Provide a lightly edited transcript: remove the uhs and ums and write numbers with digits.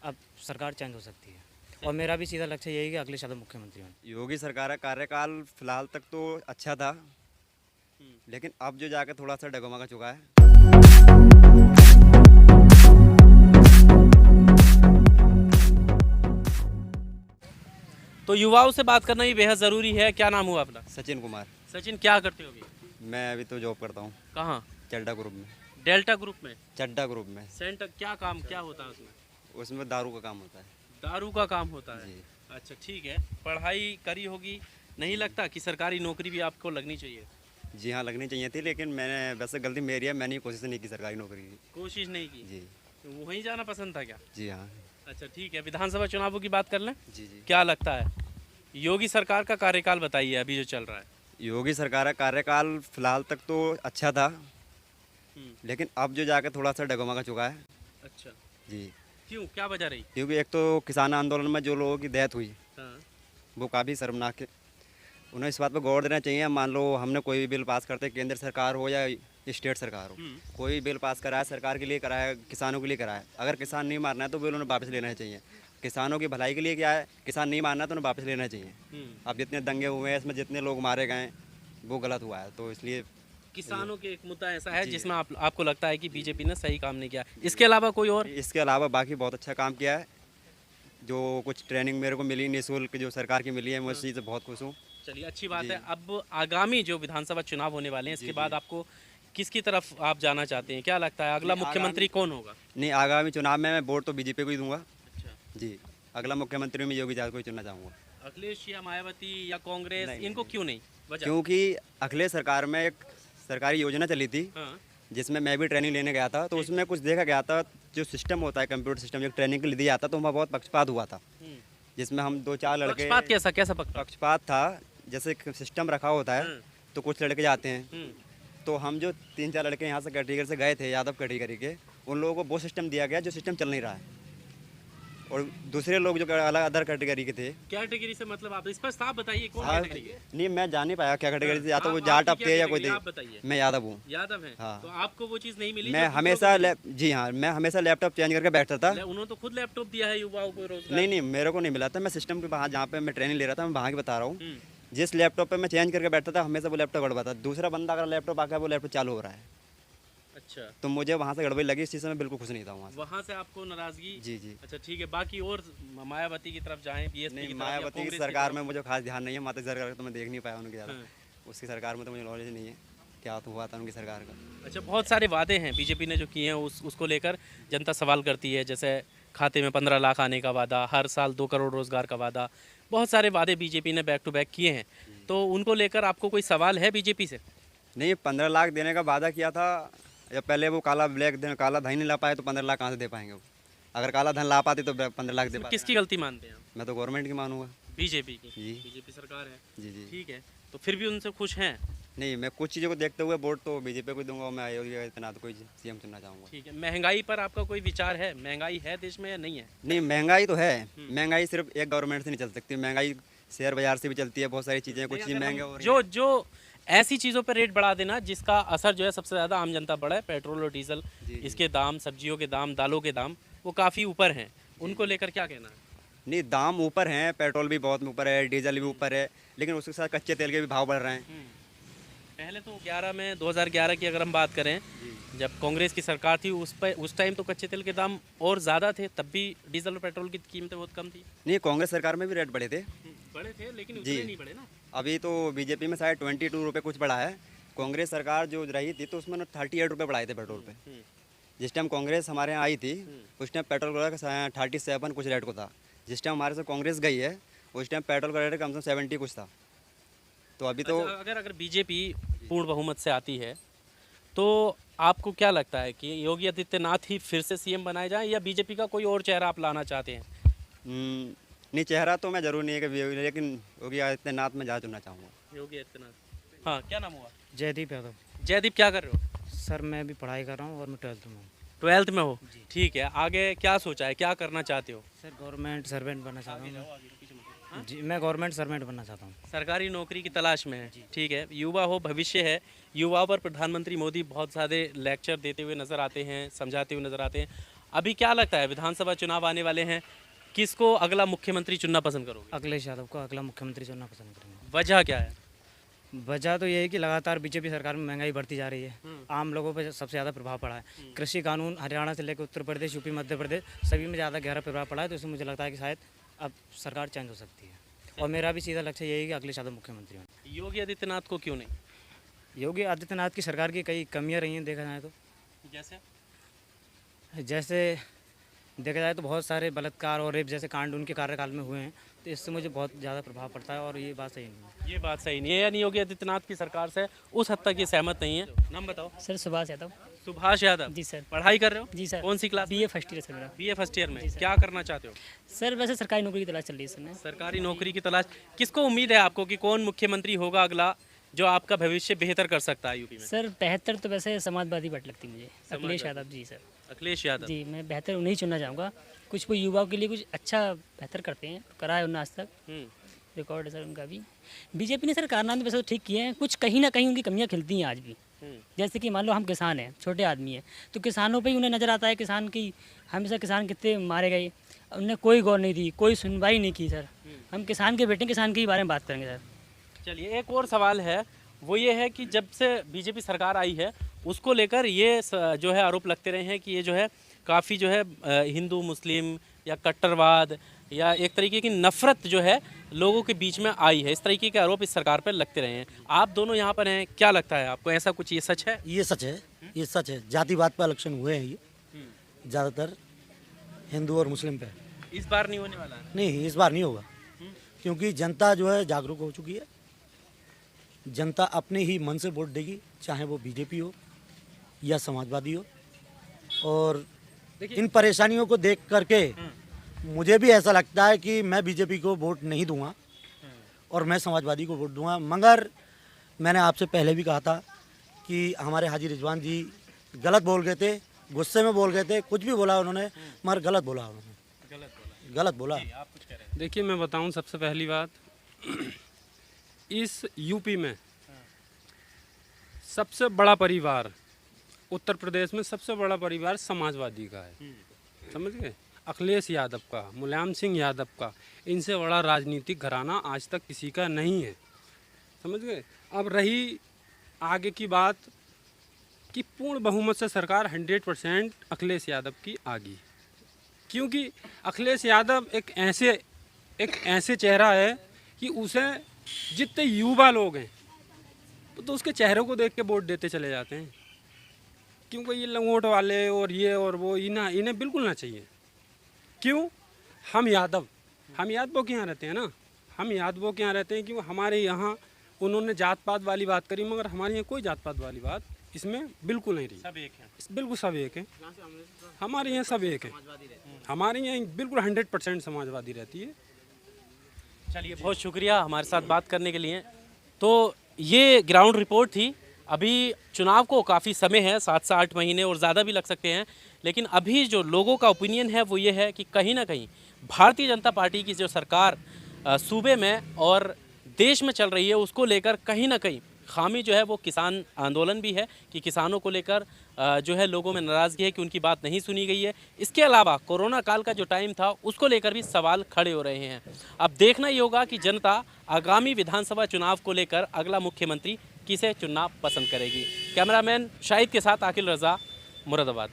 अब सरकार चेंज हो सकती है और मेरा भी सीधा लक्ष्य यही है कि अगले साल मुख्यमंत्री बने। योगी सरकार का कार्यकाल फिलहाल तक तो अच्छा था, लेकिन अब जो जाकर थोड़ा सा डगमगा चुका है। तो युवाओं से बात करना भी बेहद ज़रूरी है। क्या नाम हुआ अपना? सचिन कुमार। सचिन, क्या करते हो अभी? मैं अभी तो जॉब करता हूँ कहाँ? चड्डा ग्रुप में। डेल्टा ग्रुप में? चड्डा ग्रुप में। सेंटर क्या काम क्या होता है उसमें? उसमें दारू का काम होता है। दारू का काम होता है। जी। अच्छा, ठीक है। पढ़ाई करी होगी, नहीं लगता कि सरकारी नौकरी भी आपको लगनी चाहिए? जी हाँ, लगनी चाहिए थी, लेकिन मैंने वैसे गलती मेरी है, मैंने कोशिश नहीं की सरकारी नौकरी की। कोशिश नहीं की? जी। तो वहीं जाना पसंद था क्या? जी हाँ। अच्छा, ठीक है। विधानसभा चुनावों की बात कर लें। जी जी। क्या लगता है, योगी सरकार का कार्यकाल बताइए अभी जो चल रहा है। योगी सरकार का कार्यकाल फिलहाल तक तो अच्छा था, लेकिन अब जो जाकर थोड़ा सा डगमगा चुका है। अच्छा, जी। क्यों, क्या वजह रही? क्योंकि एक तो किसान आंदोलन में जो लोगों की डेथ हुई, हाँ। वो काफ़ी शर्मनाक है। उन्हें इस बात पर गौर देना चाहिए। मान लो हमने कोई भी बिल पास करते, केंद्र सरकार हो या स्टेट सरकार हो, कोई बिल पास कराया, सरकार के लिए कराया, किसानों के लिए कराया। अगर किसान नहीं मारना है तो बिल उन्हें वापस लेना चाहिए। किसानों की भलाई के लिए क्या है, किसान नहीं मारना है तो उन्हें वापस लेना चाहिए। अब जितने दंगे हुए हैं, इसमें जितने लोग मारे गए हैं, वो गलत हुआ है, तो इसलिए किसानों के एक मुद्दा ऐसा है जी। जिसमें आपको लगता है कि बीजेपी ने सही काम नहीं किया। इसके अलावा कोई और? इसके अलावा बाकी बहुत अच्छा काम किया है। जो कुछ ट्रेनिंग मेरे को मिली निःशुल्क, जो सरकार की मिली है, मैं उस चीज़ से बहुत खुश हूँ। चलिए, अच्छी बात जी। है। अब आगामी जो विधानसभा चुनाव होने वाले हैं, इसके बाद आपको किसकी तरफ आप जाना चाहते हैं? क्या लगता है अगला नहीं, मुख्यमंत्री कौन होगा? नहीं, आगामी चुनाव में मैं वोट तो बीजेपी को ही दूंगा। अच्छा, जी। अगला मुख्यमंत्री में योगी यादव को ही चुनना चाहूँगा। अखिलेश या मायावती या कांग्रेस, नहीं, इनको क्यों नहीं? वजह? क्योंकि अखिलेश सरकार में एक सरकारी योजना चली थी, हाँ। जिसमें मैं भी ट्रेनिंग लेने गया था, तो उसमें कुछ देखा गया था। जो सिस्टम होता है, कंप्यूटर सिस्टम, जो ट्रेनिंग के लिए दिया जाता, तो वहाँ बहुत पक्षपात हुआ था, जिसमें हम 2-4 लड़के। पक्षपात कैसा कैसा पक्षपात? पक्षपात था, जैसे सिस्टम रखा होता है, तो कुछ लड़के जाते हैं, तो हम जो 3-4 लड़के यहाँ से कैटेगरी से गए थे, यादव कैटेगरी के, उन लोगों को वो सिस्टम दिया गया जो सिस्टम चल नहीं रहा है। और दूसरे लोग जो अलग अदर कैटेगरी के थे। कैटेगरी से मतलब आप इस पर साफ बताइए, कौन हाँ, कैटेगरी के? नहीं, मैं जान नहीं पाया क्या कैटेगरी से, या तो वो आप- जाट आपकी अब थे या क्या कोई category? थे। आप बताइए। मैं यादव हूँ। यादव है। हाँ। तो आपको वो चीज़ नहीं मिली मैं जो दूसरों हमेशा को मिली? जी हाँ, मैं हमेशा लैपटॉप चेंज करके बैठता था। उन्होंने तो खुद लैपटॉप दिया है युवाओं को रोजगार। नहीं नहीं, मेरे को नहीं मिला था। मैं सिस्टम के वहाँ जहाँ पे मैं ट्रेनिंग ले रहा था, मैं वहाँ की बता रहा हूँ। हम्म, जिस लैपटॉप पे मैं चेंज करके बैठता था, हमेशा वो लैपटॉप गड़बड़ा था। दूसरा बंदा अगर लैपटॉप आकर वो लैपटॉप चालू हो रहा है, अच्छा। तो मुझे वहाँ से गड़बड़ी लगी। इस चीज़ से मैं बिल्कुल खुश नहीं था वहाँ से। वहाँ से आपको नाराजगी? जी जी। अच्छा, ठीक है। बाकी और मायावती की तरफ जाएं, बीएसपी नहीं, की तरफ या मायावती की कांग्रेस सरकार तरफ? में मुझे खास ध्यान नहीं है। माता सरकार का तो मैं देख नहीं पाया उनके ज़्यादा। हाँ। उसकी सरकार में तो मुझे नॉलेज नहीं है क्या तो हुआ था उनकी सरकार का। अच्छा, बहुत सारे वादे हैं बीजेपी ने जो किए हैं, उसको लेकर जनता सवाल करती है। जैसे खाते में 15 लाख आने का वादा, हर साल 2 करोड़ रोजगार का वादा, बहुत सारे वादे बीजेपी ने बैक टू बैक किए हैं। तो उनको लेकर आपको कोई सवाल है बीजेपी से? नहीं, 15 लाख देने का वादा किया था, या पहले वो काला धन नहीं ला पाए, तो 15 लाख कहाँ से दे पाएंगे वो। अगर काला धन ला पाते तो 15 लाख दे इसमें पाते। किसकी गलती मानते हैं आप? मैं तो गवर्नमेंट की मानूंगा। बीजेपी की? जी। बीजेपी सरकार है। जी जी। ठीक है, तो फिर भी उनसे खुश हैं? नहीं, मैं कुछ चीज़ों को देखते हुए वोट तो बीजेपी को दूंगा। मैं योगी आदित्यनाथ को ही सीएम चुनना चाहूँगा। ठीक है। महंगाई पर आपका कोई विचार है? महंगाई है देश में या नहीं है? नहीं, महंगाई तो है। महंगाई सिर्फ एक गवर्नमेंट से नहीं चल सकती। महंगाई शेयर बाजार से भी चलती है। बहुत सारी चीज़ें, कुछ चीज़ महंगे हो रही जो जो ऐसी चीज़ों पर रेट बढ़ा देना जिसका असर जो है सबसे ज़्यादा आम जनता पर है, पेट्रोल और डीजल, जी, जी। इसके दाम, सब्जियों के दाम, दालों के दाम, वो काफ़ी ऊपर हैं। उनको लेकर क्या कहना है? नहीं, दाम ऊपर हैं, पेट्रोल भी बहुत ऊपर है, डीजल भी ऊपर है, लेकिन उसके साथ कच्चे तेल के भी भाव बढ़ रहे हैं। पहले तो 2011 की अगर हम बात करें, जब कांग्रेस की सरकार थी, उस टाइम तो कच्चे तेल के दाम और ज़्यादा थे, तब भी डीजल और पेट्रोल की कीमतें बहुत कम थी। नहीं, कांग्रेस सरकार में भी रेट बढ़े थे। बड़े थे, लेकिन जी। उतने नहीं बढ़े ना। अभी तो बीजेपी में शायद 22 रुपये कुछ बढ़ा है। कांग्रेस सरकार जो रही थी, तो उसमें 38 रुपये बढ़ाए थे पेट्रोल पे। जिस टाइम कांग्रेस हमारे यहाँ आई थी, उस टाइम पेट्रोल का 37 कुछ रेट को था। जिस टाइम हमारे से कांग्रेस गई है, उस टाइम पेट्रोल का रेट कम से कम 70 कुछ था। तो अभी तो अच्छा, अगर बीजेपी पूर्ण बहुमत से आती है, तो आपको क्या लगता है कि योगी आदित्यनाथ ही फिर से सीएम बनाए जाएं, या बीजेपी का कोई और चेहरा आप लाना चाहते हैं? नहीं, चेहरा तो मैं जरूर नहीं है कि, लेकिन योगी आदित्यनाथ में ज़्यादा चुनना चाहूँगा। योगी आदित्यनाथ। हाँ, क्या नाम हुआ? जयदीप यादव। जयदीप, क्या कर रहे हो? सर मैं अभी पढ़ाई कर रहा हूँ और मैं 12th में हूँ। 12th में हो? ठीक है। आगे क्या सोचा है, क्या करना चाहते हो? सर गवर्नमेंट सर्वेंट बनना चाहता हूँ मैं। जी, मैं गवर्नमेंट सर्वेंट बनना चाहता हूँ। सरकारी नौकरी की तलाश में है। ठीक है। युवा हो, भविष्य है। युवाओं पर प्रधानमंत्री मोदी बहुत सारे लेक्चर देते हुए नज़र आते हैं, समझाते हुए नज़र आते हैं। अभी क्या लगता है विधानसभा चुनाव आने वाले हैं, किसको अगला मुख्यमंत्री चुनना पसंद करोगे? अखिलेश यादव को अगला मुख्यमंत्री चुनना पसंद करेंगे। वजह क्या है? वजह तो ये है कि लगातार बीजेपी सरकार में महंगाई बढ़ती जा रही है, आम लोगों पर सबसे ज़्यादा प्रभाव पड़ा है। कृषि कानून हरियाणा से लेकर उत्तर प्रदेश, यूपी, मध्य प्रदेश सभी में ज़्यादा गहरा प्रभाव पड़ा है, तो इसमें मुझे लगता है कि शायद अब सरकार चेंज हो सकती है। और मेरा भी सीधा लक्ष्य यही है कि अखिलेश यादव मुख्यमंत्री हों। योगी आदित्यनाथ को क्यों नहीं? योगी आदित्यनाथ की सरकार की कई कमियां रही हैं देखा जाए तो। जैसे देखा जाए तो बहुत सारे बलात्कार और रेप जैसे कांड उनके कार्यकाल में हुए हैं, तो इससे मुझे बहुत ज़्यादा प्रभाव पड़ता है और ये बात सही नहीं है। ये बात सही नहीं है, यानी योगी आदित्यनाथ की सरकार से उस हद तक ये सहमत नहीं है। नाम बताओ। सर सुभाष यादव। सुभाष यादव जी सर। पढ़ाई कर रहे हो? जी सर। कौन सी class? BA first year sir मेरा। बीए फर्स्ट ईयर में। क्या करना चाहते हो? सर वैसे सरकारी नौकरी की तलाश चल रही है इस समय। सरकारी नौकरी की तलाश। किसको उम्मीद है आपको कि कौन मुख्यमंत्री होगा अगला, जो आपका भविष्य बेहतर कर सकता है यूपी में? सर बेहतर तो वैसे समाजवादी पार्टी लगती है मुझे, अखिलेश यादव जी सर। अखिलेश यादव जी मैं बेहतर उन्हें चुनना चाहूँगा, कुछ वो युवाओं के लिए कुछ अच्छा बेहतर करते हैं, करा है उन्होंने आज तक, रिकॉर्ड है सर उनका भी। बीजेपी ने सर कारनामे वैसे तो ठीक किए हैं, कुछ कहीं ना कहीं उनकी कमियां खिलती हैं आज भी। जैसे कि मान लो हम किसान हैं, छोटे आदमी हैं, तो किसानों पे ही उन्हें नज़र आता है किसान की हमेशा किसान कितने मारे गए, उन्हें कोई गौर नहीं दी, कोई सुनवाई नहीं की सर। हम किसान के बेटे किसान के ही बारे में बात करेंगे सर। चलिए एक और सवाल है, वो ये है कि जब से बीजेपी सरकार आई है उसको लेकर ये जो है आरोप लगते रहे हैं कि ये जो है काफ़ी जो है हिंदू मुस्लिम या कट्टरवाद या एक तरीके की नफरत जो है लोगों के बीच में आई है, इस तरीके के आरोप इस सरकार पर लगते रहे हैं। आप दोनों यहाँ पर हैं, क्या लगता है आपको, ऐसा कुछ ये सच है? ये सच है, ये सच है। जातिवाद पर इलेक्शन हुए हैं ये ज़्यादातर हिंदू और मुस्लिम पे। इस बार नहीं होने वाला है? नहीं, इस बार नहीं होगा, क्योंकि जनता जो है जागरूक हो चुकी है। जनता अपने ही मन से वोट देगी, चाहे वो बीजेपी हो या समाजवादी हो। और इन परेशानियों को देख करके मुझे भी ऐसा लगता है कि मैं बीजेपी को वोट नहीं दूंगा और मैं समाजवादी को वोट दूंगा। मगर मैंने आपसे पहले भी कहा था कि हमारे हाजी रिजवान जी गलत बोल गए थे, गुस्से में बोल गए थे, कुछ भी बोला उन्होंने, मगर गलत बोला उन्होंने, गलत बोला। देखिए मैं बताऊं, सबसे पहली बात, इस यूपी में सबसे बड़ा परिवार, उत्तर प्रदेश में सबसे बड़ा परिवार समाजवादी का है, समझ गए? अखिलेश यादव का, मुलायम सिंह यादव का, इनसे बड़ा राजनीतिक घराना आज तक किसी का नहीं है, समझ गए? अब रही आगे की बात कि पूर्ण बहुमत से सरकार 100% अखिलेश यादव की आ गई, क्योंकि अखिलेश यादव एक ऐसे चेहरा है कि उसे जितने युवा लोग हैं तो उसके चेहरों को देख के वोट देते चले जाते हैं, क्योंकि ये लंगोट वाले और ये और वो इन्हें बिल्कुल ना चाहिए। क्यों? हम यादवों के यहाँ रहते हैं ना, हम यादवों के यहाँ रहते हैं, क्योंकि हमारे यहाँ उन्होंने जात पात वाली बात करी, मगर हमारे यहाँ कोई जात पात वाली बात इसमें बिल्कुल नहीं रही। सब एक है? बिल्कुल सब एक है, हमारे यहाँ सब एक है, हमारे यहाँ बिल्कुल 100% समाजवादी रहती है। चलिए बहुत शुक्रिया हमारे साथ बात करने के लिए। तो ये ग्राउंड रिपोर्ट थी। अभी चुनाव को काफ़ी समय है, 7 से 8 महीने और ज़्यादा भी लग सकते हैं, लेकिन अभी जो लोगों का ओपिनियन है वो ये है कि कहीं ना कहीं भारतीय जनता पार्टी की जो सरकार सूबे में और देश में चल रही है उसको लेकर कहीं ना कहीं खामी जो है वो किसान आंदोलन भी है, कि किसानों को लेकर जो है लोगों में नाराज़गी है कि उनकी बात नहीं सुनी गई है। इसके अलावा कोरोना काल का जो टाइम था उसको लेकर भी सवाल खड़े हो रहे हैं। अब देखना ही होगा कि जनता आगामी विधानसभा चुनाव को लेकर अगला मुख्यमंत्री किसे चुनना पसंद करेगी। कैमरामैन शाहिद के साथ आकिल रज़ा, मुरादाबाद।